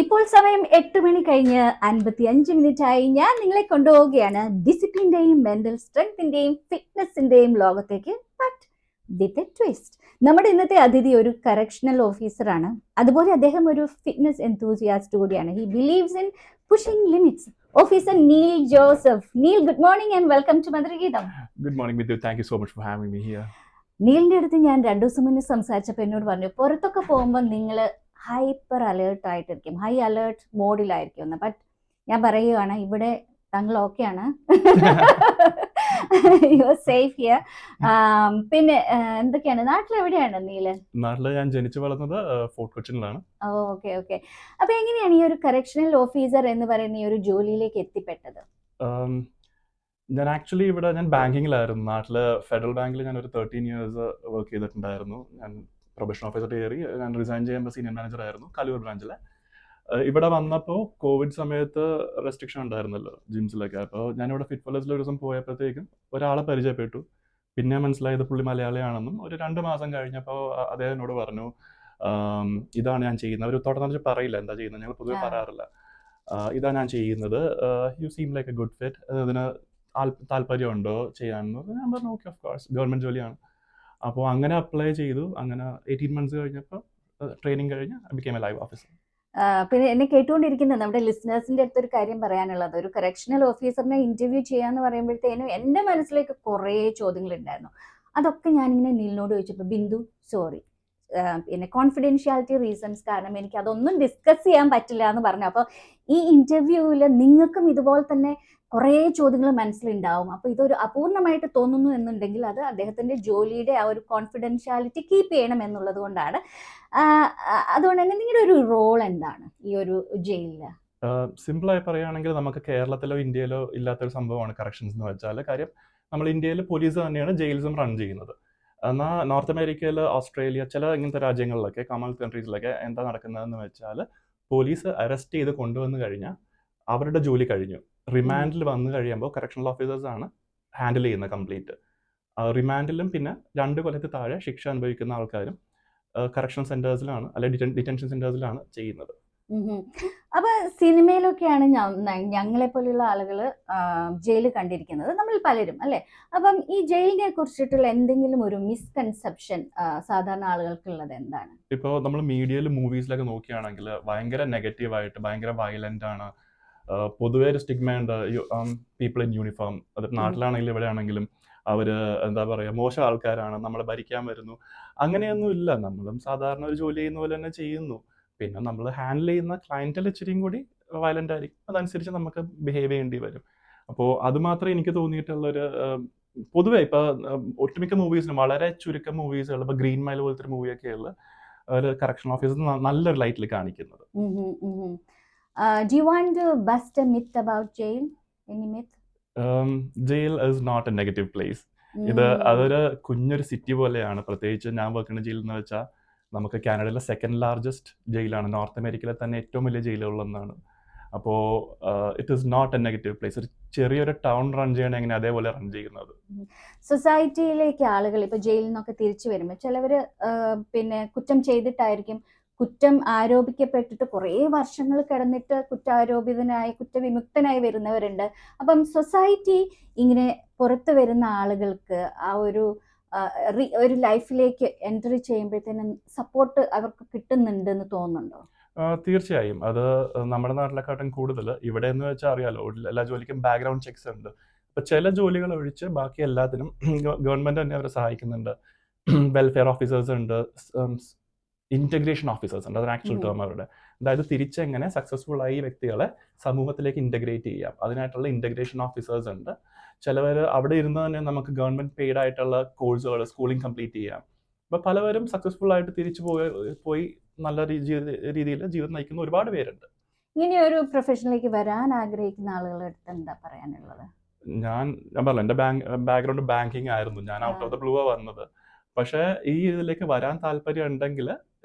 ഇപ്പോൾ സമയം 8 മണി കഴിഞ്ഞ് 55 മിനിറ്റായി. ഞാൻ നിങ്ങളെ കൊണ്ടുപോവുകയാണ് ഡിസിപ്ലിന്റെയും മെന്റൽ സ്ട്രെങ്തിന്റെയും ഫിറ്റ്നസിന്റെയും ലോകത്തേക്ക്, ബട്ട് വിത്ത് എ ട്വിസ്റ്റ്. നമ്മുടെ ഇന്നത്തെ അതിഥി ഒരു കറക്ഷണൽ ഓഫീസറാണ്. അതുപോലെ അദ്ദേഹം ഒരു ഫിറ്റ്നസ് എന്തൂസിയാസ്റ്റ് കൂടിയാണ്. He believes in pushing limits. Officer Neil Joseph. Neil, good morning and welcome to Madhurageetham. Good morning, Vidya. Thank you so much for having me here. നീലിന്റെ അടുത്ത് ഞാൻ 2 ദിവസം മുന്നേ സംസാരിച്ചപ്പോൾ എന്നോട് പറഞ്ഞു, പുറത്തൊക്കെ പോകുമ്പോൾ നിങ്ങൾ ഹൈപ്പർ അലേർട്ട് ആയിട്ടിരിക്കും, ഹൈ അലേർട്ട് മോഡിലായിരിക്കും എന്ന്. ബട്ട് ഞാൻ പറയുകയാണ്, ഇവിടെ താങ്കൾ ഓക്കെയാണ്, യു ആർ സേഫ് ഹിയർ. പിന്നെ എന്തൊക്കെയാണ്, നാട്ടിലെവിടെയാണ് നീല്? നാട്ടില് ഞാൻ ജനിച്ചു വളർന്നത് ഫോർട്ട് കൊച്ചിനിലാണ്. Okay okay. അപ്പൊ എങ്ങനെയാണ് ഈ ഒരു കറക്ഷണൽ ഓഫീസർ എന്ന് പറയുന്ന ഈ ഒരു ജോലിയിലേക്ക് എത്തിപ്പെട്ടത്? ഞാൻ ആക്ച്വലി ഞാൻ ബാങ്കിങ്ങിലായിരുന്നു. നാട്ടില് ഫെഡറൽ ബാങ്കിൽ ഞാൻ ഒരു 13 ഇയേഴ്സ് വർക്ക് ചെയ്തിട്ടുണ്ടായിരുന്നു. ഞാൻ പ്രൊബേഷൻ ഓഫീസർ കയറി. ഞാൻ റിസൈൻ ചെയ്യുമ്പോൾ സീനിയർ മാനേജർ ആയിരുന്നു കലൂർ ബ്രാഞ്ചിലെ. ഇവിടെ വന്നപ്പോൾ കോവിഡ് സമയത്ത് റെസ്ട്രിക്ഷൻ ഉണ്ടായിരുന്നല്ലോ ജിംസിലൊക്കെ. അപ്പോൾ ഞാനിവിടെ ഫിറ്റ് ഫോളേഴ്സിൽ ഒരു ദിവസം പോയപ്പോഴത്തേക്കും ഒരാളെ പരിചയപ്പെട്ടു. പിന്നെ മനസ്സിലായത് പുള്ളി മലയാളിയാണെന്നും. ഒരു 2 മാസം കഴിഞ്ഞപ്പോൾ അദ്ദേഹം എന്നോട് പറഞ്ഞു, ഇതാണ് ഞാൻ ചെയ്യുന്നത്. അവർ തുടർന്ന് പറയില്ല എന്താ ചെയ്യുന്നത്, ഞങ്ങൾ പൊതുവെ പറയാറില്ല. ഇതാണ് ഞാൻ ചെയ്യുന്നത്, U seam like A good fit, അതിന് താല്പര്യമുണ്ടോ ചെയ്യാമെന്ന്. ഞാൻ പറഞ്ഞു ഓക്കെ, ഓഫ് കോഴ്സ്, ഗവൺമെൻറ് ജോലിയാണ്. അപ്പോൾ അങ്ങനെ അപ്ലൈ ചെയ്തു. അങ്ങനെ 18 മന്ത്സ് കഴിഞ്ഞപ്പോൾ ട്രെയിനിങ് കഴിഞ്ഞ് I became A live officer. പിന്നെ എന്നെ കേട്ടുകൊണ്ടിരിക്കുന്ന നമ്മുടെ ലിസണേഴ്സിന്റെ അടുത്തൊരു കാര്യം പറയാനുള്ളത്, ഒരു കറക്ഷണൽ ഓഫീസറിനെ ഇന്റർവ്യൂ ചെയ്യാന്ന് പറയുമ്പോഴത്തേനും എൻ്റെ മനസ്സിലേക്ക് കുറേ ചോദ്യങ്ങൾ ഉണ്ടായിരുന്നു. അതൊക്കെ ഞാനിങ്ങനെ നീലിനോട് ചോദിച്ചപ്പോൾ, ബിന്ദു സോറി, പിന്നെ കോൺഫിഡൻഷ്യാലിറ്റി റീസൺസ് കാരണം എനിക്ക് അതൊന്നും ഡിസ്കസ് ചെയ്യാൻ പറ്റില്ല എന്ന് പറഞ്ഞു. അപ്പോൾ ഈ ഇന്റർവ്യൂവിൽ നിങ്ങൾക്കും ഇതുപോലെ തന്നെ കുറേ ചോദ്യങ്ങൾ മനസ്സിലുണ്ടാവും. അപ്പോൾ ഇതൊരു അപൂർണമായിട്ട് തോന്നുന്നു എന്നുണ്ടെങ്കിൽ അത് അദ്ദേഹത്തിന്റെ ജോലിയുടെ ആ ഒരു കോൺഫിഡൻഷ്യാലിറ്റി കീപ്പ് ചെയ്യണം എന്നുള്ളത് കൊണ്ടാണ്. അതുകൊണ്ട് തന്നെ നിങ്ങളുടെ ഒരു റോൾ എന്താണ് ഈ ഒരു ജയിലില്? സിമ്പിളായി പറയുകയാണെങ്കിൽ നമുക്ക് കേരളത്തിലോ ഇന്ത്യയിലോ ഇല്ലാത്തൊരു സംഭവമാണ് കറക്ഷൻസ് എന്ന് വെച്ചാൽ. കാര്യം നമ്മൾ ഇന്ത്യയിൽ പോലീസ് തന്നെയാണ് ജയിൽസും റൺ ചെയ്യുന്നത്. എന്നാൽ നോർത്ത് അമേരിക്കയിൽ, ഓസ്ട്രേലിയ, ചില ഇങ്ങനത്തെ രാജ്യങ്ങളിലൊക്കെ, കോമൺവെൽത്ത് കൺട്രീസിലൊക്കെ എന്താ നടക്കുന്നതെന്ന് വെച്ചാൽ, പോലീസ് അറസ്റ്റ് ചെയ്ത് കൊണ്ടുവന്ന് കഴിഞ്ഞാൽ അവരുടെ ജോലി കഴിഞ്ഞു. റിമാൻഡിൽ വന്നു കഴിയുമ്പോൾ കറക്ഷണൽ ഓഫീസേഴ്സാണ് ഹാൻഡിൽ ചെയ്യുന്നത് കംപ്ലീറ്റ്. റിമാൻഡിലും പിന്നെ 2 കൊല്ലത്തിൽ താഴെ ശിക്ഷ അനുഭവിക്കുന്ന ആൾക്കാരും കറക്ഷൻ സെന്റേഴ്സിലാണ്, അല്ലെങ്കിൽ ഡിറ്റൻഷൻ സെന്റേഴ്സിലാണ് ചെയ്യുന്നത്. അപ്പൊ സിനിമയിലൊക്കെയാണ് ഞങ്ങളെ പോലെയുള്ള ആളുകൾ ജയില് കണ്ടിരിക്കുന്നത്, നമ്മൾ പലരും അല്ലെ. അപ്പം ഈ ജയിലിനെ കുറിച്ചിട്ടുള്ള എന്തെങ്കിലും ഒരു മിസ്കൺസെപ്ഷൻ സാധാരണ ആളുകൾക്കുള്ളത് എന്താണ്? ഇപ്പോൾ നമ്മൾ മീഡിയയിൽ, മൂവീസിലൊക്കെ നോക്കുകയാണെങ്കിൽ ഭയങ്കര നെഗറ്റീവായിട്ട്, ഭയങ്കര വയലന്റ് ആണ്. പൊതുവേ ഒരു സ്റ്റിഗ്മ ഉണ്ട്, പീപ്പിൾ ഇൻ യൂണിഫോം. അത് നാട്ടിലാണെങ്കിലും ഇവിടെ ആണെങ്കിലും അവര് എന്താ പറയുക, മോശം ആൾക്കാരാണ്, നമ്മളെ ഭരിക്കാൻ വരുന്നു. അങ്ങനെയൊന്നും ഇല്ല. നമ്മളും സാധാരണ ഒരു ജോലി ചെയ്യുന്ന പോലെ തന്നെ ചെയ്യുന്നു. പിന്നെ നമ്മൾ ഹാൻഡിൽ ചെയ്യുന്ന ക്ലയന്റിൽ ഇച്ചിരിയും കൂടി വയലന്റ് ആയിരിക്കും. അതനുസരിച്ച് നമുക്ക് ബിഹേവ് ചെയ്യേണ്ടി വരും. അപ്പോൾ അത് മാത്രമേ എനിക്ക് തോന്നിയിട്ടുള്ളൊരു, പൊതുവെ ഇപ്പൊ ഒട്ടുമിക്ക മൂവീസിനും, വളരെ ചുരുക്കം മൂവീസുകൾ, ഇപ്പൊ ഗ്രീൻ മൈൽ പോലത്തെ ഒരു മൂവിയൊക്കെ ഉള്ള ഒരു കറക്ഷൻ ഓഫീസർ നല്ലൊരു ലൈറ്റിൽ കാണിക്കുന്നത്. Do you want to bust a myth about jail? Any myth? Jail is not a negative place. അതൊരു കുഞ്ഞൊരു സിറ്റി പോലെയാണ്. പ്രത്യേകിച്ച് ഞാൻ വർക്ക് ചെയ്യുന്ന ജയിൽ എന്ന് വെച്ചാൽ നമുക്ക് കാനഡയിലെ 2nd ലാർജസ്റ്റ് ജയിലാണ്. നോർത്ത് അമേരിക്കയിലെ തന്നെ ഏറ്റവും വലിയ ജയിലുകളൊന്നാണ്. അപ്പോൾ it is not a negative place. ഒരു ചെറിയൊരു ടൗൺ റൺ ചെയ്യണ എങ്ങനെ അതേപോലെ റൺ ചെയ്യുന്നത്. സൊസൈറ്റിയിലേക്ക് ആളുകൾ ഇപ്പൊ ജയിലിൽ നിന്നൊക്കെ തിരിച്ചു വരുമ്പോൾ ചിലവര് പിന്നെ കുറ്റം ചെയ്തിട്ടായിരിക്കും, കുറ്റം ആരോപിക്കപ്പെട്ടിട്ട് കുറേ വർഷങ്ങൾ കിടന്നിട്ട് കുറ്റാരോപിതനായി, കുറ്റവിമുക്തനായി വരുന്നവരുണ്ട്. അപ്പം സൊസൈറ്റി ഇങ്ങനെ പുറത്തു വരുന്ന ആളുകൾക്ക് ആ ഒരു ലൈഫിലേക്ക് എൻട്രി ചെയ്യുമ്പോഴത്തേനും സപ്പോർട്ട് അവർക്ക് കിട്ടുന്നുണ്ട് എന്ന് തോന്നുന്നുണ്ടോ? തീർച്ചയായും. അത് നമ്മുടെ നാട്ടിലെക്കാട്ടും കൂടുതൽ ഇവിടെ എന്ന് വെച്ചാൽ അറിയാലോ, എല്ലാ ജോലിക്കും ബാക്ക്ഗ്രൗണ്ട് ചെക്സ് ഉണ്ട്. അപ്പൊ ചില ജോലികൾ ഒഴിച്ച് ബാക്കി എല്ലാത്തിനും ഗവൺമെന്റ് തന്നെ അവരെ സഹായിക്കുന്നുണ്ട്. വെൽഫെയർ ഓഫീസേഴ്സ് ഉണ്ട്, ഇന്റഗ്രേഷൻ ഓഫീസേഴ്സ് ഉണ്ട്, അതൊരു ആക്ച്വൽ ടേം അവരുടെ. അതായത് തിരിച്ചെങ്ങനെ സക്സസ്ഫുൾ ആയി വ്യക്തികളെ സമൂഹത്തിലേക്ക് ഇന്റഗ്രേറ്റ് ചെയ്യാം, അതിനായിട്ടുള്ള ഇന്റഗ്രേഷൻ ഓഫീസേഴ്സ് ഉണ്ട്. ചിലവർ അവിടെ ഇരുന്ന് തന്നെ നമുക്ക് ഗവൺമെന്റ് പെയ്ഡ് ആയിട്ടുള്ള കോഴ്സുകൾ, സ്കൂളിംഗ് കംപ്ലീറ്റ് ചെയ്യാം. അപ്പൊ പലവരും സക്സസ്ഫുൾ ആയിട്ട് തിരിച്ചു പോയി നല്ല രീതിയിൽ ജീവിതം നയിക്കുന്ന ഒരുപാട് പേരുണ്ട്. ഇങ്ങനെ ഒരു പ്രൊഫഷനിലേക്ക് വരാൻ ആഗ്രഹിക്കുന്ന ആളുകളുടെ അടുത്ത് എന്താ പറയാനുള്ളത്? ഞാൻ പറഞ്ഞില്ല, എന്റെ ബാക്ക്ഗ്രൗണ്ട് ബാങ്കിങ് ആയിരുന്നു. ഞാൻ ഔട്ട് ഓഫ് ദ ബ്ലൂ വന്നത്. പക്ഷേ ഈ ഇതിലേക്ക് വരാൻ താല്പര്യം ഉണ്ടെങ്കിൽ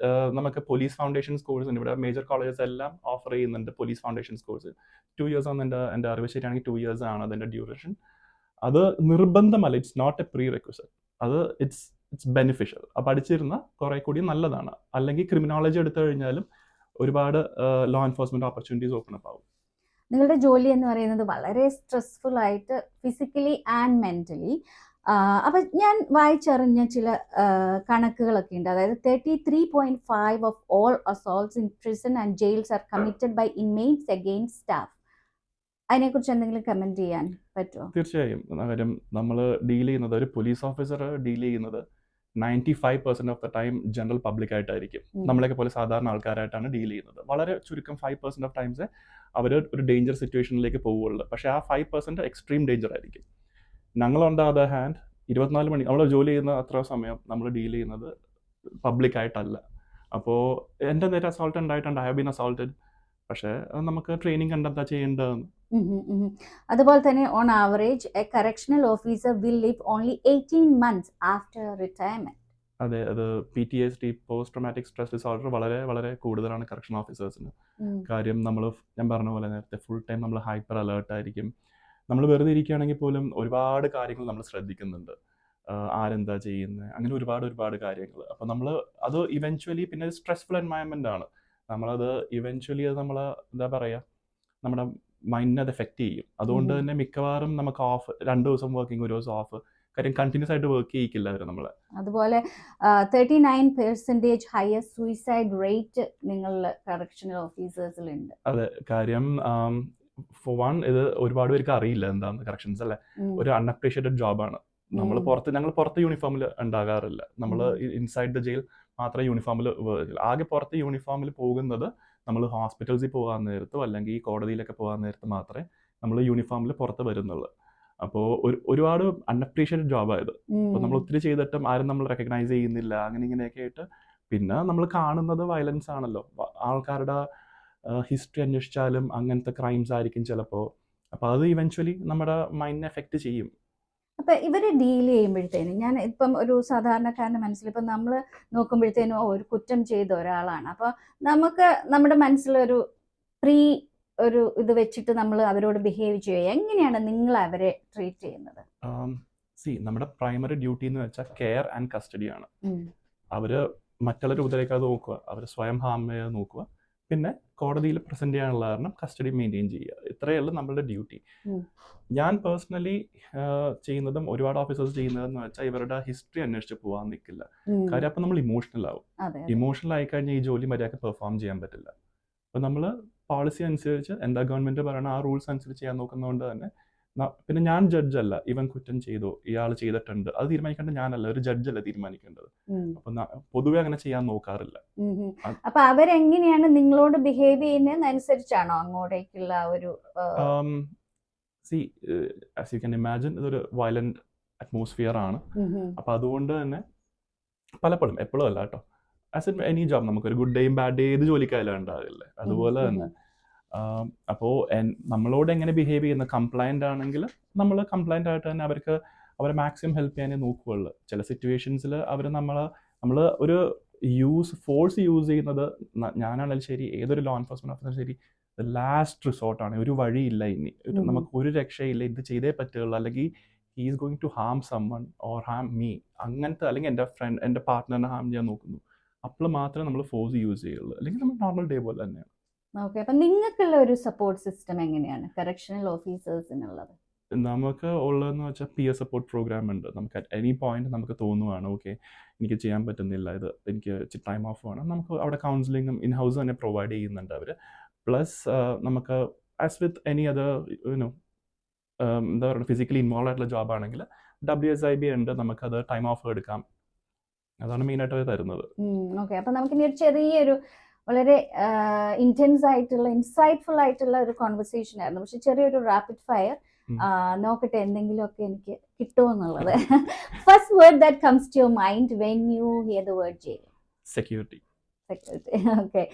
നമുക്ക് പോലീസ് ഫൗണ്ടേഷൻസ് കോഴ്സ് ഉണ്ട്. ഇവിടെ മേജർ കോളേജസ് എല്ലാം ഓഫർ ചെയ്യുന്നുണ്ട് പോലീസ് ഫൗണ്ടേഷൻസ് കോഴ്സ്. 2 ഇയേഴ്സ് ആണ് എൻ്റെ അറിവ് ശരിയാണെങ്കിൽ 2 ഇയേഴ്സ് ആണ് അതിൻ്റെ ഡ്യൂറേഷൻ. അത് നിർബന്ധമല്ല, it's not a prerequisite. അത് ഇറ്റ്സ് ബെനിഫിഷ്യൽ. പഠിച്ചിരുന്ന കുറെ കൂടി നല്ലതാണ്. അല്ലെങ്കിൽ ക്രിമിനോളജി എടുത്തു കഴിഞ്ഞാലും ഒരുപാട് law enforcement opportunities open up ആവും. നിങ്ങളുടെ ജോലി എന്ന് പറയുന്നത് വളരെ സ്ട്രെസ്ഫുൾ ആയിട്ട് ഫിസിക്കലി ആൻഡ് മെന്റലി. അപ്പം ഞാൻ വായിച്ചറിഞ്ഞ ചില കണക്കുകളൊക്കെ ഉണ്ട്. അതായത് 33.5 of all assaults in prison and jails are committed by inmates against staff. അതിനെക്കുറിച്ച് എന്തെങ്കിലും കമന്റ് ചെയ്യാൻ പറ്റുമോ? തീർച്ചയായും. കാര്യം നമ്മൾ ഡീൽ ചെയ്യുന്നത്, ഒരു പോലീസ് ഓഫീസർ ഡീൽ ചെയ്യുന്നത് 95% of the time general public ആയിട്ടായിരിക്കും. നമ്മളെയൊക്കെ പോലെ സാധാരണ ആൾക്കാരായിട്ടാണ് ഡീൽ ചെയ്യുന്നത്. വളരെ ചുരുക്കം 5% ഓഫ് ടൈംസ് അവർ ഒരു ഡേഞ്ചർ സിറ്റുവേഷനിലേക്ക് പോവുള്ളൂ. പക്ഷേ ആ 5% എക്സ്ട്രീം ഡേഞ്ചർ ആയിരിക്കും. ഞങ്ങൾ ഓൺ ദ അതർ ഹാൻഡ് 24 മണി നമ്മൾ ജോലി ചെയ്യുന്ന അത്ര സമയം നമ്മൾ ഡീൽ ചെയ്യുന്നത് പബ്ലിക് ആയിട്ടല്ല. അപ്പോൾ എൻ്റെ നേരെ അസോൾട്ട് ഉണ്ടായിട്ടുണ്ട്, ഐ ഹാവ് ബീൻ അസോൾട്ടഡ്. പക്ഷേ നമുക്ക് ട്രെയിനിങ് കണ്ടെത്താ ചെയ്യേണ്ടതെന്ന്. അതുപോലെ തന്നെ on average A correctional officer will live only 18 months after retirement. അതെ, അത് PTSD, post traumatic stress disorder വളരെ വളരെ കൂടുതലാണ് കറക്ഷൻ ഓഫീസേഴ്സിന്. കാര്യം ഞാൻ പറഞ്ഞ പോലെ നേരത്തെ ഫുൾ ടൈം നമ്മൾ ഹൈപ്പർ അലേർട്ട് ആയിരിക്കും. നമ്മൾ വെറുതെ ഇരിക്കുകയാണെങ്കിൽ പോലും ഒരുപാട് കാര്യങ്ങൾ നമ്മൾ ശ്രദ്ധിക്കുന്നുണ്ട്. ആരെന്താ ചെയ്യുന്നത്, അങ്ങനെ ഒരുപാട് കാര്യങ്ങൾ. അപ്പോൾ നമ്മൾ അത് ഇവൻച്വലി പിന്നെ സ്ട്രെസ്ഫുൾ എൻവയൺമെൻ്റ് ആണ്. നമ്മളത് ഇവൻച്വലി അത് നമ്മൾ എന്താ പറയുക, നമ്മുടെ മൈൻഡിനെ അത് എഫക്റ്റ് ചെയ്യും. അതുകൊണ്ട് തന്നെ മിക്കവാറും നമുക്ക് ഓഫ് 2 ദിവസം വർക്കിംഗ്, 1 ദിവസം ഓഫ്. കാര്യം കണ്ടിന്യൂസ് ആയിട്ട് വർക്ക് ചെയ്യിക്കില്ല അവർ നമ്മളെ. അതുപോലെ 39% ഹയർ സൂയിസൈഡ് റേറ്റ് നിങ്ങളുടെ കറക്ഷണൽ ഓഫീസേഴ്സിലുണ്ട്. അതെ, കാര്യം ഫോർ വൺ, ഇത് ഒരുപാട് പേർക്ക് അറിയില്ല എന്താണ് കറക്ഷൻസ് അല്ലേ. ഒരു അൺഅപ്രീഷിയേറ്റഡ് ജോബാണ്. ഞങ്ങൾ പുറത്ത് യൂണിഫോമിൽ ഉണ്ടാകാറില്ല. നമ്മൾ ഇൻസൈഡ് ദ ജയിൽ മാത്രമേ യൂണിഫോമിൽ, ആകെ പുറത്ത് യൂണിഫോമിൽ പോകുന്നത് നമ്മൾ ഹോസ്പിറ്റൽസിൽ പോകാൻ നേരത്തോ അല്ലെങ്കിൽ കോടതിയിലൊക്കെ പോകാൻ നേരത്ത് മാത്രമേ നമ്മൾ യൂണിഫോമിൽ പുറത്ത് വരുന്നുള്ളൂ. അപ്പോൾ ഒരുപാട് അൺഅപ്രീഷിയേറ്റഡ് ജോബായത്. അപ്പോൾ നമ്മൾ ഒത്തിരി ചെയ്തിട്ടും ആരും നമ്മൾ റെക്കഗ്നൈസ് ചെയ്യുന്നില്ല, അങ്ങനെ ഇങ്ങനെയൊക്കെ ആയിട്ട്. പിന്നെ നമ്മൾ കാണുന്നത് വയലൻസ് ആണല്ലോ. ആൾക്കാരുടെ ഹിസ്റ്ററി അന്വേഷിച്ചാലും അങ്ങനത്തെ ക്രൈംസ് ആയിരിക്കും ചിലപ്പോൾ. അപ്പോൾ അത് ഇവൻച്വലി നമ്മുടെ മൈൻഡിനെ എഫക്റ്റ് ചെയ്യും. അപ്പൊ ഇവരെ ഡീൽ ചെയ്യുമ്പോഴത്തേനും, ഞാൻ ഇപ്പം ഒരു സാധാരണക്കാരന്റെ മനസ്സിൽ ഇപ്പം നമ്മൾ നോക്കുമ്പോഴത്തേനും ഒരു കുറ്റം ചെയ്ത ഒരാളാണ്. അപ്പൊ നമുക്ക് നമ്മുടെ മനസ്സിലൊരു ഒരു ഇത് വെച്ചിട്ട് നമ്മൾ അവരോട് ബിഹേവ് ചെയ്യുക. എങ്ങനെയാണ് നിങ്ങൾ അവരെ ട്രീറ്റ് ചെയ്യുന്നത്? നമ്മുടെ പ്രൈമറി ഡ്യൂട്ടി എന്ന് വെച്ചാൽ കെയർ ആൻഡ് കസ്റ്റഡി ആണ്. അവര് മറ്റുള്ളവരെ ഉപദ്രവിക്കാതെ നോക്കുക, അവർ സ്വയം ഹാം ചെയ്യാതെ നോക്കുക, പിന്നെ കോടതിയിൽ പ്രസന്റ് ചെയ്യാനുള്ള കാരണം കസ്റ്റഡി മെയിൻറ്റെയിൻ ചെയ്യുക. ഇത്രയേ ഉള്ളൂ നമ്മളുടെ ഡ്യൂട്ടി. ഞാൻ പേഴ്സണലി ചെയ്യുന്നതും ഒരുപാട് ഓഫീസേഴ്സ് ചെയ്യുന്നതെന്ന് വെച്ചാൽ ഇവരുടെ ഹിസ്റ്ററി അന്വേഷിച്ച് പോകാൻ നിൽക്കില്ല. കാര്യം അപ്പം നമ്മൾ ഇമോഷണൽ ആവും. ഇമോഷണൽ ആയിക്കഴിഞ്ഞാൽ ഈ ജോലി മര്യാദക്ക് പെർഫോം ചെയ്യാൻ പറ്റില്ല. അപ്പം നമ്മൾ പോളിസി അനുസരിച്ച് എന്താ ഗവൺമെന്റ് പറയണ ആ റൂൾസ് അനുസരിച്ച് ചെയ്യാൻ നോക്കുന്നതുകൊണ്ട് തന്നെ, പിന്നെ ഞാൻ ജഡ്ജ് അല്ല. ഇവൻ കുറ്റം ചെയ്തോ, ഇയാൾ ചെയ്തിട്ടുണ്ട്, അത് തീരുമാനിക്കേണ്ടത് ഞാനല്ല, ഒരു ജഡ്ജല്ല തീരുമാനിക്കേണ്ടത്. അപ്പൊ പൊതുവെ അങ്ങനെ ചെയ്യാൻ നോക്കാറില്ല. അപ്പൊ അവരെങ്ങനെയാണ് നിങ്ങളോട് ബിഹേവ് ചെയ്യുന്നതിനനുസരിച്ചാണോ അങ്ങോട്ടേക്കുള്ള ഒരു ആസ് യു ക്യാൻ ഇമാജിൻ, ഇതൊരു വയലന്റ് അറ്റ്മോസ്ഫിയർ ആണ്. അപ്പൊ അതുകൊണ്ട് തന്നെ പലപ്പോഴും, എപ്പോഴും അല്ല കേട്ടോ, ആസ് ഇൻ എനി ജോബ് നമുക്കൊരു ഗുഡ് ഡേയും ബാഡ് ഡേ ഏത് ജോലിക്കായാലും ഉണ്ടാകില്ലേ, അതുപോലെ തന്നെ. അപ്പോൾ നമ്മളോട് എങ്ങനെ ബിഹേവ് ചെയ്യുന്ന, കംപ്ലൈൻ്റ് ആണെങ്കിൽ നമ്മൾ കംപ്ലൈൻ്റ് ആയിട്ട് തന്നെ അവരെ മാക്സിമം ഹെൽപ്പ് ചെയ്യാനേ നോക്കുകയുള്ളൂ. ചില സിറ്റുവേഷൻസിൽ നമ്മൾ ഒരു ഫോഴ്സ് യൂസ് ചെയ്യുന്നത്, ഞാനാണെങ്കിലും ശരി, ഏതൊരു ലോ എൻഫോഴ്സ്മെന്റ് ഓഫീസറും ശരി, ലാസ്റ്റ് റിസോർട്ടാണ്. ഒരു വഴിയില്ല, ഇനി നമുക്ക് ഒരു രക്ഷയില്ല, ഇത് ചെയ്തേ പറ്റുള്ളൂ, അല്ലെങ്കിൽ he is going to harm summon or harm me, അങ്ങനത്തെ, അല്ലെങ്കിൽ എൻ്റെ പാർട്ട്ണറിനെ ഹാം ചെയ്യാൻ നോക്കുന്നു, അപ്പോൾ മാത്രമേ നമ്മൾ ഫോഴ്സ് യൂസ് ചെയ്യുള്ളൂ. അല്ലെങ്കിൽ നമ്മൾ നോർമൽ ഡേ പോലെ തന്നെയാണ്. ഓക്കെ. അപ്പം നിങ്ങൾക്കുള്ള ഒരു സപ്പോർട്ട് സിസ്റ്റം എങ്ങനെയാണ് കറക്ഷണൽ ഓഫീസേഴ്സിനുള്ളത്? നമുക്ക് ഉള്ളതെന്ന് വെച്ചാൽ പിയർ സപ്പോർട്ട് പ്രോഗ്രാം ഉണ്ട്. നമുക്ക് അറ്റ് എനി പോയിന്റ് നമുക്ക് തോന്നുവാണ് ഓക്കെ എനിക്ക് ചെയ്യാൻ പറ്റുന്നില്ല, ഇത് എനിക്ക് ടൈം ഓഫ് വേണം, നമുക്ക് അവിടെ കൗൺസിലിങ്ങും ഇൻ ഹൗസ് തന്നെ പ്രൊവൈഡ് ചെയ്യുന്നുണ്ട് അവർ. പ്ലസ് നമുക്ക് ആസ് വിത്ത് എനി അതർ എന്താ പറയുക, ഫിസിക്കലി ഇൻവോൾവ് ആയിട്ടുള്ള ജോബ് ആണെങ്കിൽ WSIB ഉണ്ട്, നമുക്കത് ടൈം ഓഫ് എടുക്കാം. അതാണ് മെയിനായിട്ട് തരുന്നത്. ഓക്കെ. അപ്പം നമുക്കിനി ഒരു ചെറിയൊരു വളരെ ഇന്റൻസ് ആയിട്ടുള്ള ഇൻസൈറ്റ്ഫുൾ ആയിട്ടുള്ള ഒരു കോൺവെർസേഷൻ ആയിരുന്നു. പക്ഷെ ചെറിയൊരു റാപ്പിഡ് ഫയർ നോക്കട്ടെ എന്തെങ്കിലുമൊക്കെ എനിക്ക് കിട്ടുമെന്നുള്ളത്. First word that comes to your mind when you hear the word jail? Security. Okay.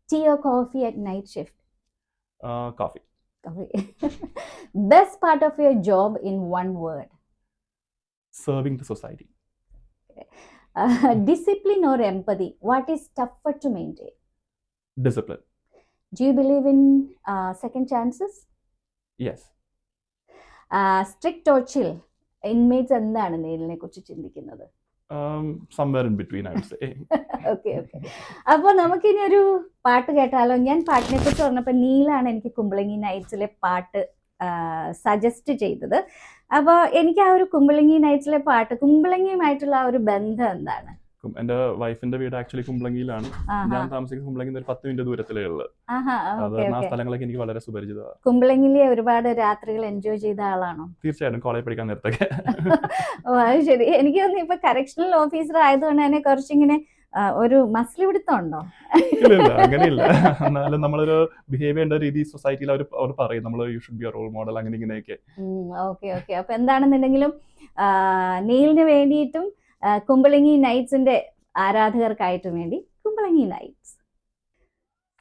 Tea or coffee at night shift? Coffee. Best part of your job in one word? Serving the society. Discipline or empathy? What is tougher to maintain? Discipline. Do you believe in second chances? Yes. Strict or chill? Inmates എന്താണ് നേരിനെ കുറിച്ച് ചിന്തിക്കുന്നത്? Somewhere in between I would say. Okay okay. അപ്പോൾ നമുക്കിനി ഒരു പാട്ട് കേട്ടാലോ? ഞാൻ പാട്ടിനെ കുറിച്ച് പറഞ്ഞപ്പോൾ നീലാണ് എനിക്ക് കുമ്പളങ്ങി നൈറ്റ്സിലെ പാട്ട് സജസ്റ്റ് ചെയ്തത്. അപ്പോൾ എനിക്ക് ആ ഒരു കുമ്പളങ്ങി നൈറ്റ്സിലെ പാട്ട്, കുമ്പളങ്ങിയുമായിട്ടുള്ള ആ ഒരു ബന്ധം എന്താണ്? എന്റെ വൈഫിന്റെ വീട് ആക്ച്വലി കുമ്പളങ്ങിയിലാണ്. ഞാൻ താമസിക്കുന്ന കുമ്പളങ്ങിയിൽ ഒരു 10 മിനിറ്റ് ദൂരത്തിലേ ഉള്ളു. അത് ആ സ്ഥലങ്ങളൊക്കെ എനിക്ക് വളരെ സുപരിചിതമാണ്. കുമ്പളങ്ങിലെ ഒരുപാട് രാത്രികൾ എൻജോയ് ചെയ്ത ആളാണോ? തീർച്ചയായിട്ടും, കോളേജ് പഠിക്കാൻ നേരത്തൊക്കെ. ഓ, അത് ശരി. എനിക്ക് തോന്നുന്നു ഇപ്പൊ കറക്ഷണൽ ഓഫീസർ ആയതുകൊണ്ട് തന്നെ കുറച്ചിങ്ങനെ ഒരു മസിൽ പിടുത്തം ഉണ്ടോ? ഇല്ല, അങ്ങനെയില്ല. എന്നാലും നമ്മളൊരു ബിഹേവ് ചെയ്യേണ്ട രീതി സൊസൈറ്റിയിൽ അവർ പറയും, നമ്മൾ you should be a role model, അങ്ങനെ ഇങ്ങനെയൊക്കെ. Okay okay. അപ്പൊ എന്താണെന്നുണ്ടെങ്കിലും നീലിന് വേണ്ടിയിട്ടും കുമ്പളങ്ങി നൈറ്റ്സിന്റെ ആരാധകർക്കായിട്ടും വേണ്ടി കുമ്പളങ്ങി നൈറ്റ്സ്.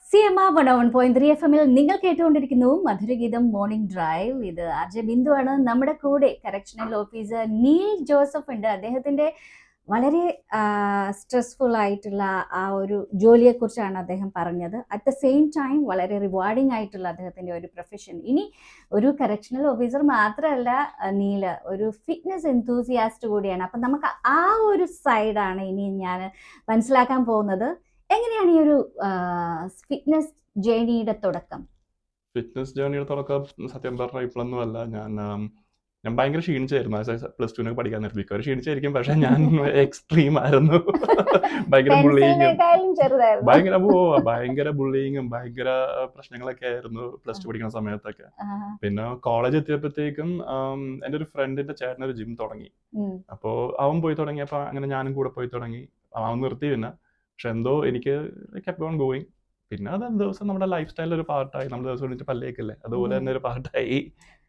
CMR 101.3 FM നിങ്ങൾ കേട്ടുകൊണ്ടിരിക്കുന്നു മധുരഗീതം മോർണിംഗ് ഡ്രൈവ്. ഇത് RJ ബിന്ദു ആണ്. നമ്മുടെ കൂടെ കറക്ഷണൽ ഓഫീസർ നീൽ ജോസഫ് ഉണ്ട്. അദ്ദേഹത്തിന്റെ വളരെ സ്ട്രെസ്ഫുൾ ആയിട്ടുള്ള ആ ഒരു ജോലിയെക്കുറിച്ചാണ് അദ്ദേഹം പറഞ്ഞത്. അറ്റ് ദ സെയിം ടൈം വളരെ റിവാർഡിംഗ് ആയിട്ടുള്ള അദ്ദേഹത്തിൻ്റെ ഒരു പ്രൊഫഷൻ. ഇനി ഒരു കറക്ഷണൽ ഓഫീസർ മാത്രമല്ല നീല, ഒരു ഫിറ്റ്നസ് എന്തൂസിയാസ്റ്റ് കൂടിയാണ്. അപ്പം നമുക്ക് ആ ഒരു സൈഡാണ് ഇനി ഞാൻ മനസ്സിലാക്കാൻ പോകുന്നത്. എങ്ങനെയാണ് ഈ ഒരു ഫിറ്റ്നസ് ജേണിയുടെ തുടക്കം? ഫിറ്റ്നസ് ജേണിയുടെ തുടക്കം സത്യം പറഞ്ഞാൽ ഇപ്പോഴൊന്നും അല്ല. ഞാൻ ഭയങ്കര ക്ഷീണിച്ചായിരുന്നു. പ്ലസ് ടുവിനൊക്കെ പഠിക്കാൻ നേരത്തെ മിക്കവാറും ക്ഷീണിച്ചായിരിക്കും. പക്ഷെ ഞാൻ എക്സ്ട്രീം ആയിരുന്നു. ഭയങ്കര ബുള്ളിങ്ങും ഭയങ്കര പ്രശ്നങ്ങളൊക്കെ ആയിരുന്നു പ്ലസ് ടു പഠിക്കുന്ന സമയത്തൊക്കെ. പിന്നെ കോളേജ് എത്തിയപ്പോഴത്തേക്കും എൻ്റെ ഒരു ഫ്രണ്ടിന്റെ ചേട്ടനൊരു ജിം തുടങ്ങി. അപ്പോൾ അവൻ പോയി തുടങ്ങിയപ്പോൾ അങ്ങനെ ഞാനും കൂടെ പോയി തുടങ്ങി. അവൻ നിർത്തി പിന്നെ. പക്ഷെ എന്തോ എനിക്ക് കെപ്റ്റ് ഓൺ ഗോയിങ്. പിന്നെ അത് ദിവസം നമ്മുടെ ലൈഫ് സ്റ്റൈലിൽ ഒരു പാർട്ടായി. നമ്മൾ ദിവസം എണീറ്റ് പല്ലേക്കല്ലേ, അതുപോലെ തന്നെ ഒരു പാർട്ടായി.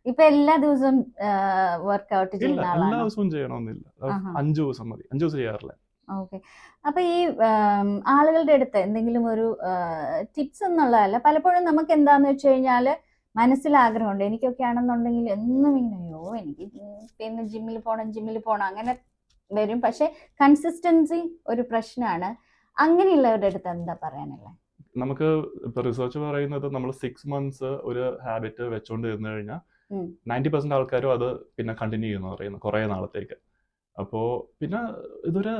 ഇപ്പൊ എല്ലാ ദിവസവും വർക്ക്ഔട്ട് ഇല്ല, എല്ലാ ദിവസവും ചെയ്യണമെന്നില്ല. 5 ദിവസം മതി. 5 ദിവസം ചെയ്യാറില്ല. ഓക്കെ. അപ്പൊ ഈ ആളുകളുടെ അടുത്ത് എന്തെങ്കിലും ഒരു ടിപ്സ് എന്നുള്ളതല്ല, പലപ്പോഴും നമുക്ക് എന്താന്ന് വെച്ച് കഴിഞ്ഞാല് മനസ്സിൽ ആഗ്രഹമുണ്ട്. എനിക്കൊക്കെ ആണെന്നുണ്ടെങ്കിൽ എന്നും ഇങ്ങനെയോ എനിക്ക് പിന്നെ ജിമ്മിൽ പോകണം അങ്ങനെ വരും. പക്ഷെ കൺസിസ്റ്റൻസി ഒരു പ്രശ്നമാണ്. അങ്ങനെയുള്ളവരുടെ അടുത്ത് എന്താ പറയാനുള്ളത്? നമുക്ക് ഇപ്പൊ റിസർച്ച് പറയുന്നത് നമ്മൾ 6 months ഒരു ഹാബിറ്റ് വെച്ചോണ്ട് ഇരുന്നു കഴിഞ്ഞാൽ 90% ആൾക്കാരും അത് പിന്നെ കണ്ടിന്യൂ ചെയ്യുന്നു പറയുന്നു കുറെ നാളത്തേക്ക്. അപ്പോൾ പിന്നെ ഇതൊരു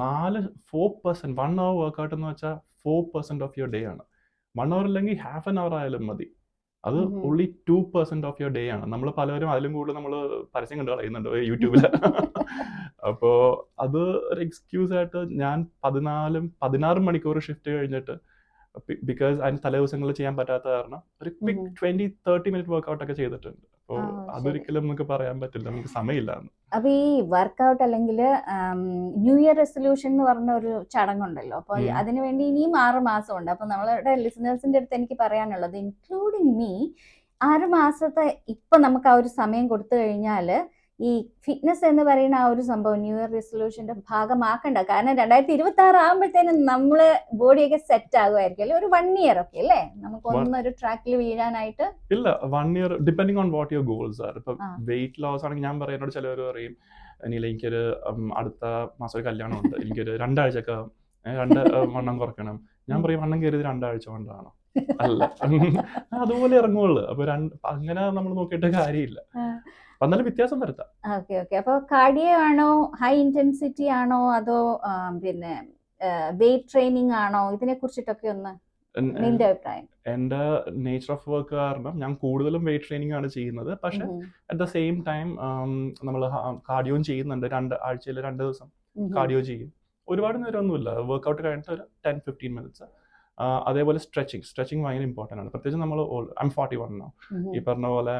4% 1 hour വർക്ക്ഔട്ട് എന്ന് വെച്ചാൽ 4% ഓഫ് യുവർ ഡേ ആണ്. 1 hour അല്ലെങ്കിൽ ഹാഫ് ആൻ അവർ ആയാലും മതി. അത് ഓൺലി 2% ഓഫ് യുവർ ഡേ ആണ്. നമ്മൾ പലരും അതിലും കൂടുതൽ നമ്മൾ പരസ്യം കണ്ടു കളയുന്നുണ്ട് യൂട്യൂബിൽ. അപ്പോൾ അത് ഒരു എക്സ്ക്യൂസ് ആയിട്ട് ഞാൻ 16 മണിക്കൂർ ഷിഫ്റ്റ് കഴിഞ്ഞിട്ട്, ബിക്കോസ് അതിന് തലേ ദിവസങ്ങളിൽ ചെയ്യാൻ പറ്റാത്ത കാരണം ഒരു ക്വിക്ക് 20-30 മിനിറ്റ് വർക്ക്ഔട്ട് ഒക്കെ ചെയ്തിട്ടുണ്ട്. അപ്പോൾ അതൊരിക്കലും നമുക്ക് പറയാൻ പറ്റില്ല, നമുക്ക് സമയമില്ല. അപ്പൊ ഈ വർക്ക്ഔട്ട് അല്ലെങ്കിൽ ന്യൂ ഇയർ റെസൊല്യൂഷൻ എന്ന് പറഞ്ഞ ഒരു ചടങ്ങുണ്ടല്ലോ, അപ്പൊ അതിനുവേണ്ടി ഇനിയും 6 മാസം ഉണ്ട്. അപ്പൊ നമ്മളുടെ ലിസണേഴ്സിന്റെ അടുത്ത് എനിക്ക് പറയാനുള്ളത്, ഇൻക്ലൂഡിങ് മീ, 6 മാസത്തെ ഇപ്പൊ നമുക്ക് ആ ഒരു സമയം കൊടുത്തു കഴിഞ്ഞാൽ ഈ ഫിറ്റ്നസ് എന്ന് പറയുന്ന ആ ഒരു സംഭവം ന്യൂ ഇയർ റെസൊല്യൂഷന്റെ ഭാഗമാക്കണ്ട. കാരണം 2026 ആകുമ്പോഴത്തേനും നമ്മള് ബോഡിയൊക്കെ സെറ്റ് ആകുമായിരിക്കും അല്ലെ? ഒരു 1 year ഒക്കെ അല്ലേ നമുക്ക് ഒന്നൊരു ട്രാക്കിൽ വീഴാനായിട്ട്? ഇല്ല, 1 year depending on what your goals R. ഇപ്പൊ വെയിറ്റ് ലോസ് ആണെങ്കിൽ ഞാൻ പറയുന്നോട് ചിലവർ പറയും, എനിക്കൊരു അടുത്ത മാസം ഒരു കല്യാണം ഉണ്ട്, എനിക്കൊരു 2 ആഴ്ചക്ക് 2 വണ്ണം കുറയ്ക്കണം. ഞാൻ പറയും, വണ്ണം കയറിയത് 2 ആഴ്ച കൊണ്ടാണോ? അല്ല, അതുപോലെ ഇറങ്ങുള്ളൂ. അപ്പൊ അങ്ങനെ നമ്മൾ നോക്കിയിട്ട് കാര്യമില്ല. എന്നാലും വ്യത്യാസം വരുത്താം. Okay okay. അപ്പൊ കാർഡിയോ ആണോ, ഹൈ ഇന്റൻസിറ്റി ആണോ, അതോ പിന്നെ വെയിറ്റ് ട്രെയിനിങ് ആണോ? ഇതിനെ കുറിച്ചിട്ടൊക്കെ ഒന്ന് നിന്റെ അഭിപ്രായം. എന്റെ നേച്ചർ ഓഫ് വർക്ക് കാരണം ഞാൻ കൂടുതലും വെയിറ്റ് ട്രെയിനിങ് ആണ് ചെയ്യുന്നത്. പക്ഷെ അറ്റ് ദ സെയിം ടൈം നമ്മൾ കാർഡിയോയും ചെയ്യുന്നുണ്ട്. 2 ആഴ്ചയിൽ 2 ദിവസം കാർഡിയോ ചെയ്യും. ഒരുപാട് നേരമൊന്നുമില്ല, വർക്ക്ഔട്ട് കഴിഞ്ഞിട്ട് ഒരു 10-15 minutes. അതേപോലെ സ്ട്രെച്ചിങ് ഭയങ്കര ഇമ്പോർട്ടൻ്റ് ആണ്. പ്രത്യേകിച്ച് നമ്മൾ I'm 41 now. ഈ പറഞ്ഞ പോലെ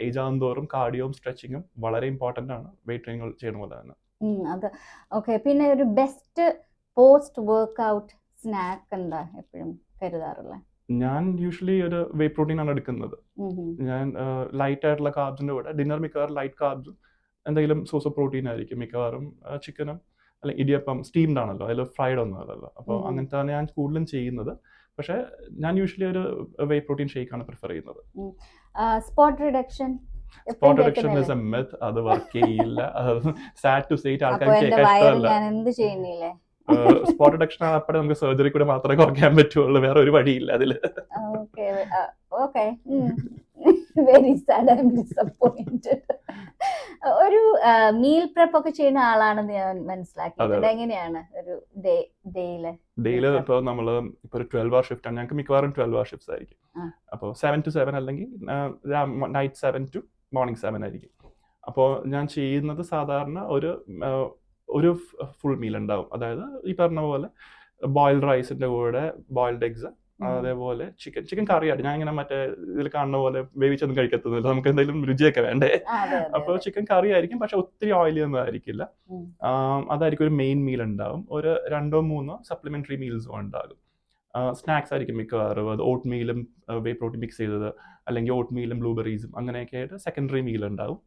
ഏജ് ആകും തോറും കാർഡിയോയും സ്ട്രെച്ചിങ്ങും വളരെ ഇമ്പോർട്ടൻ്റ് ആണ്, വെയിറ്റ് ട്രെയിനിങ് ചെയ്യുന്ന പോലെ തന്നെ. അത് ഓക്കെ. പിന്നെ ഒരു ബെസ്റ്റ് പോസ്റ്റ് വർക്ക്ഔട്ട് സ്നാക്ക് എന്താ എപ്പോഴും കരുതാറുള്ളത്? ഞാൻ യൂഷ്വലി ഒരു വേ പ്രോട്ടീൻ ആണ് എടുക്കുന്നത്. ഞാൻ ലൈറ്റ് ആയിട്ടുള്ള കാർബ്സിന്റെ കൂടെ ഡിന്നർ മിക്കവാറും ലൈറ്റ് കാർബ്സും എന്തെങ്കിലും സോഴ്സ് ഓഫ് പ്രോട്ടീൻ ആയിരിക്കും. മിക്കവാറും ചിക്കനും അല്ലെങ്കിൽ ഇടിയപ്പം സ്റ്റീംഡ് ആണല്ലോ, അതിൽ ഫ്രൈഡ് ഒന്നും അല്ലല്ലോ. അപ്പോൾ അങ്ങനത്തെയാണ് ഞാൻ കൂടുതലും ചെയ്യുന്നത്. പക്ഷെ ഞാൻ യൂഷ്വലി ഒരു വേ പ്രോട്ടീൻ ഷേക്ക് ആണ് പ്രിഫർ ചെയ്യുന്നത്. Spot reduction is A myth. അത് വർക്ക് ചെയ്യില്ല. സാഡ് ടു സേ ആൾക്കാർക്ക് ചെയ്യുന്നില്ലേ? സ്പോട്ട് റിഡക്ഷൻ അപ്പടെ നമുക്ക് സർജറി കൂടെ മാത്രമേ കുറയ്ക്കാൻ പറ്റുള്ളൂ, വേറെ ഒരു വഴിയില്ല അതില്. Very sad, I M disappointed. ഒരു മീൽ പ്രപ്പ് ഒക്കെ ചെയ്യുന്ന ആളാണെന്ന് ഞാൻ മനസ്സിലാക്കിയിട്ടുണ്ട്. എങ്ങനെയാണ് ഒരു ഡേയില്? ഡെയിലി ഇപ്പോൾ നമ്മൾ ഇപ്പോൾ ഒരു 12 hour ഷിഫ്റ്റ് ആണ് ഞങ്ങൾക്ക്, മിക്കവാറും 12 hour ഷിഫ്റ്റ്സ് ആയിരിക്കും. അപ്പോൾ 7 to 7 അല്ലെങ്കിൽ നൈറ്റ് 7 to മോർണിംഗ് 7 ആയിരിക്കും. അപ്പോൾ ഞാൻ ചെയ്യുന്നത് സാധാരണ ഒരു ഫുൾ മീൽ ഉണ്ടാവും. അതായത് ഈ പറഞ്ഞ പോലെ ബോയിൽഡ് റൈസിന്റെ കൂടെ ബോയിൽഡ് എഗ്സ്, അതേപോലെ ചിക്കൻ കറിയായിട്ട് ഞാൻ ഇങ്ങനെ മറ്റേ ഇതിൽ കാണുന്ന പോലെ വേവിച്ചൊന്നും കഴിക്കത്തൊന്നുമില്ല, നമുക്ക് എന്തെങ്കിലും രുചിയൊക്കെ വേണ്ടേ. അപ്പോൾ ചിക്കൻ കറി ആയിരിക്കും, പക്ഷെ ഒത്തിരി ഓയിലി ഒന്നും ആയിരിക്കില്ല. അതായിരിക്കും ഒരു മെയിൻ മീൽ ഉണ്ടാവും. ഒരു 2-3 സപ്ലിമെന്ററി മീൽസും ഉണ്ടാകും. സ്നാക്സ് ആയിരിക്കും മിക്കവാറും. അത് ഓട്ട് മീലും വേ പ്രോട്ടീൻ മിക്സ് ചെയ്തത്, അല്ലെങ്കിൽ ഓട്ട് മീലും ബ്ലൂബെറീസും അങ്ങനെയൊക്കെ ആയിട്ട് സെക്കൻഡറി മീൽ ഉണ്ടാവും.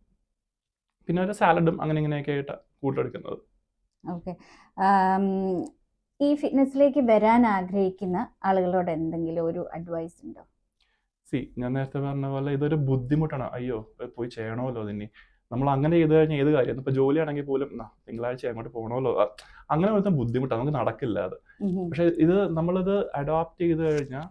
പിന്നെ ഒരു സാലഡും അങ്ങനെ ഇങ്ങനെയൊക്കെ ആയിട്ട് കൂടുതലെടുക്കുന്നത്. ഓക്കെ. ഈ ഫിറ്റ്നസ്സിലേക്ക് വരാൻ ആഗ്രഹിക്കുന്ന ആളുകളോട് എന്തെങ്കിലും ഒരു അഡ്വൈസ് ഉണ്ടോ? ഞാൻ നേരത്തെ പറഞ്ഞ പോലെ ഇതൊരു ബുദ്ധിമുട്ടാണ്. അയ്യോ പോയി ചെയ്യണമല്ലോ അതിന്, നമ്മൾ അങ്ങനെ ചെയ്ത് കഴിഞ്ഞാൽ ഏത് കാര്യം, ഇപ്പോൾ ജോലിയാണെങ്കിൽ പോലും തിങ്കളാഴ്ച അങ്ങോട്ട് പോകണമല്ലോ, അങ്ങനെ വരുന്ന ബുദ്ധിമുട്ടാണ്, നമുക്ക് നടക്കില്ല അത്. പക്ഷെ ഇത് നമ്മളിത് അഡോപ്റ്റ് ചെയ്ത് കഴിഞ്ഞാൽ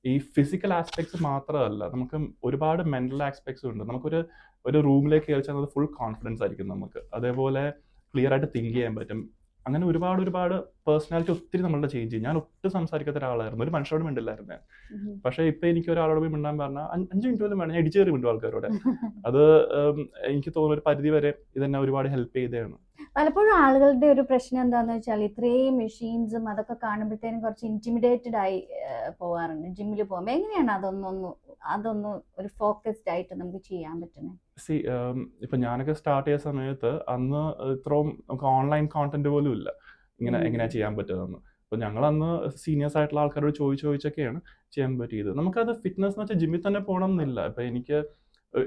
ഈ ഫിസിക്കൽ ആസ്പെക്ട്സ് മാത്രമല്ല, നമുക്ക് ഒരുപാട് മെന്റൽ ആസ്പെക്ട്സും ഉണ്ട്. നമുക്കൊരു റൂമിലേക്ക് കയറിച്ചാൽ അത് ഫുൾ കോൺഫിഡൻസ് ആയിരിക്കും നമുക്ക്. അതേപോലെ ക്ലിയർ ആയിട്ട് തിങ്ക് ചെയ്യാൻ പറ്റും. അങ്ങനെ ഒരുപാട് പേഴ്സണാലിറ്റി ഒത്തിരി നമ്മളുടെ ചേഞ്ച് ചെയ്യും. ഞാൻ ഒട്ടും സംസാരിക്കാത്ത ഒരാളായിരുന്നു, ഒരു മനുഷ്യരോട് മിണ്ടില്ലായിരുന്നു ഞാൻ. പക്ഷെ ഇപ്പൊ എനിക്ക് ഒരാളോട് പോയി മിണ്ടാൻ പറഞ്ഞാൽ 5 മിനിറ്റ് പോലും വേണം, ഞാൻ ഇടിച്ചേറി മിണ്ടും ആൾക്കാരോട്. അത് എനിക്ക് തോന്നുന്ന ഒരു പരിധി വരെ ഇതെന്നെ ഒരുപാട് ഹെൽപ്പ് ചെയ്തതാണ്. പലപ്പോഴും ആളുകളുടെ ഒരു പ്രശ്നം എന്താന്ന് വെച്ചാൽ ഇത്രയും മെഷീൻസും അതൊക്കെ കാണുമ്പോഴത്തേനും കുറച്ച് ഇന്റിമിഡേറ്റഡ് ആയി പോവാറുണ്ട് ജിമ്മിൽ പോകുമ്പോൾ. എങ്ങനെയാണ് അതൊന്ന് ഒരു ഫോക്കസ്ഡ് ആയിട്ട് നമുക്ക് ചെയ്യാൻ പറ്റുന്നത്? ഇപ്പൊ ഞാനൊക്കെ സ്റ്റാർട്ട് ചെയ്ത സമയത്ത് അന്ന് ഇത്രയും നമുക്ക് ഓൺലൈൻ കോണ്ടന്റ് പോലും ഇല്ല ഇങ്ങനെ എങ്ങനെയാ ചെയ്യാൻ പറ്റുന്നതെന്ന്. അപ്പൊ ഞങ്ങൾ അന്ന് സീനിയേഴ്സ് ആയിട്ടുള്ള ആൾക്കാരോട് ചോദിച്ചൊക്കെയാണ് ചെയ്യാൻ പറ്റിയത്. നമുക്കത് ഫിറ്റ്നസ് എന്ന് വെച്ചാൽ ജിമ്മിൽ തന്നെ പോകണം എന്നില്ല. ഇപ്പൊ എനിക്ക്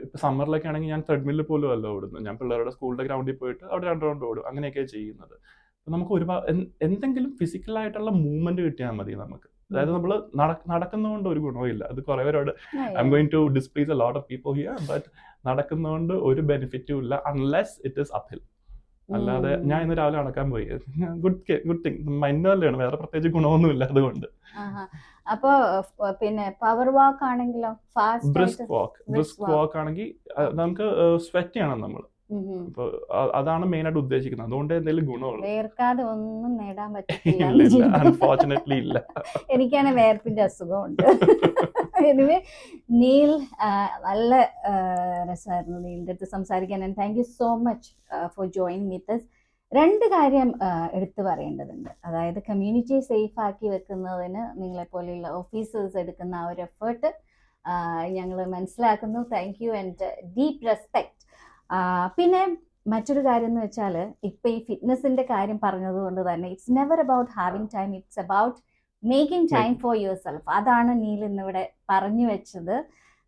ഇപ്പൊ സമ്മറിലൊക്കെ ആണെങ്കിൽ ഞാൻ ത്രെഡ്മില്ലിൽ പോലും അല്ല ഓടുന്നത്. ഞാൻ പിള്ളേരുടെ സ്കൂളിന്റെ ഗ്രൗണ്ടിൽ പോയിട്ട് അവിടെ 2 റൗണ്ട് ഓടും, അങ്ങനെയൊക്കെയാണ് ചെയ്യുന്നത്. അപ്പൊ നമുക്ക് ഒരുപാട് എന്തെങ്കിലും ഫിസിക്കലായിട്ടുള്ള മൂവ്മെന്റ് കിട്ടിയാൽ മതി നമുക്ക്. അതായത് നമ്മൾ നടക്കുന്നതുകൊണ്ട് ഒരു ഗുണവും ഇല്ല. അത് കുറെ പേരോട് I am going to displease a lot of people here, but നടക്കുന്നതുകൊണ്ട് ഒരു ബെനിഫിറ്റും ഇല്ല അൺലെസ് ഇറ്റ് ഈസ് അപ്ഹിൽ. അല്ലാതെ ഞാൻ ഇന്ന് രാവിലെ നടക്കാൻ പോയി, ഗുഡ് തിങ്, മൈൻഡല്ലാണ്, വേറെ പ്രത്യേകിച്ച് ഗുണമൊന്നും ഇല്ല അതുകൊണ്ട്. അപ്പൊ പിന്നെ പവർ വാക്ക് ആണെങ്കിലോ, ബ്രിസ്ക് വാക്ക് ആണെങ്കിൽ നമുക്ക് സ്വെറ്റ് ചെയ്യണം നമ്മൾ. അപ്പൊ അതാണ് മെയിൻ ആയിട്ട് ഉദ്ദേശിക്കുന്നത്. അതുകൊണ്ട് എന്തെങ്കിലും ഗുണമുള്ളൂ, വേർക്കാതെ ഒന്നും നേടാൻ പറ്റില്ല. അൺഫോർച്ചുനേറ്റ്ലി ഇല്ല. എനിക്കാണ് വേർപ്പിന്റെ അസുഖമുണ്ട്. എനിവേ നീൽ, നല്ല രസമായിരുന്നു നീലിന്റെ അടുത്ത് സംസാരിക്കാൻ. And thank you so much for joining with us. 2 കാര്യം എടുത്തു പറയേണ്ടതുണ്ട്. അതായത് കമ്മ്യൂണിറ്റി സേഫ് ആക്കി വെക്കുന്നതിന് നിങ്ങളെപ്പോലെയുള്ള ഓഫീസേഴ്സ് എടുക്കുന്ന ആ ഒരു എഫേർട്ട് ഞങ്ങൾ മനസ്സിലാക്കുന്നു. Thank you and deep respect. പിന്നെ മറ്റൊരു കാര്യം എന്ന് വെച്ചാൽ ഇപ്പം ഈ ഫിറ്റ്നസിന്റെ കാര്യം പറഞ്ഞതുകൊണ്ട് തന്നെ it's never about having time, it's about making time for yourself. അതാണ് നീൽ ഇന്നിവിടെ പറഞ്ഞു വെച്ചത്.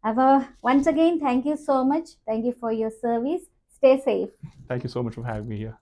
അപ്പോൾ once again thank you so much. Thank you for your service. Stay safe. Thank you so much for having me here.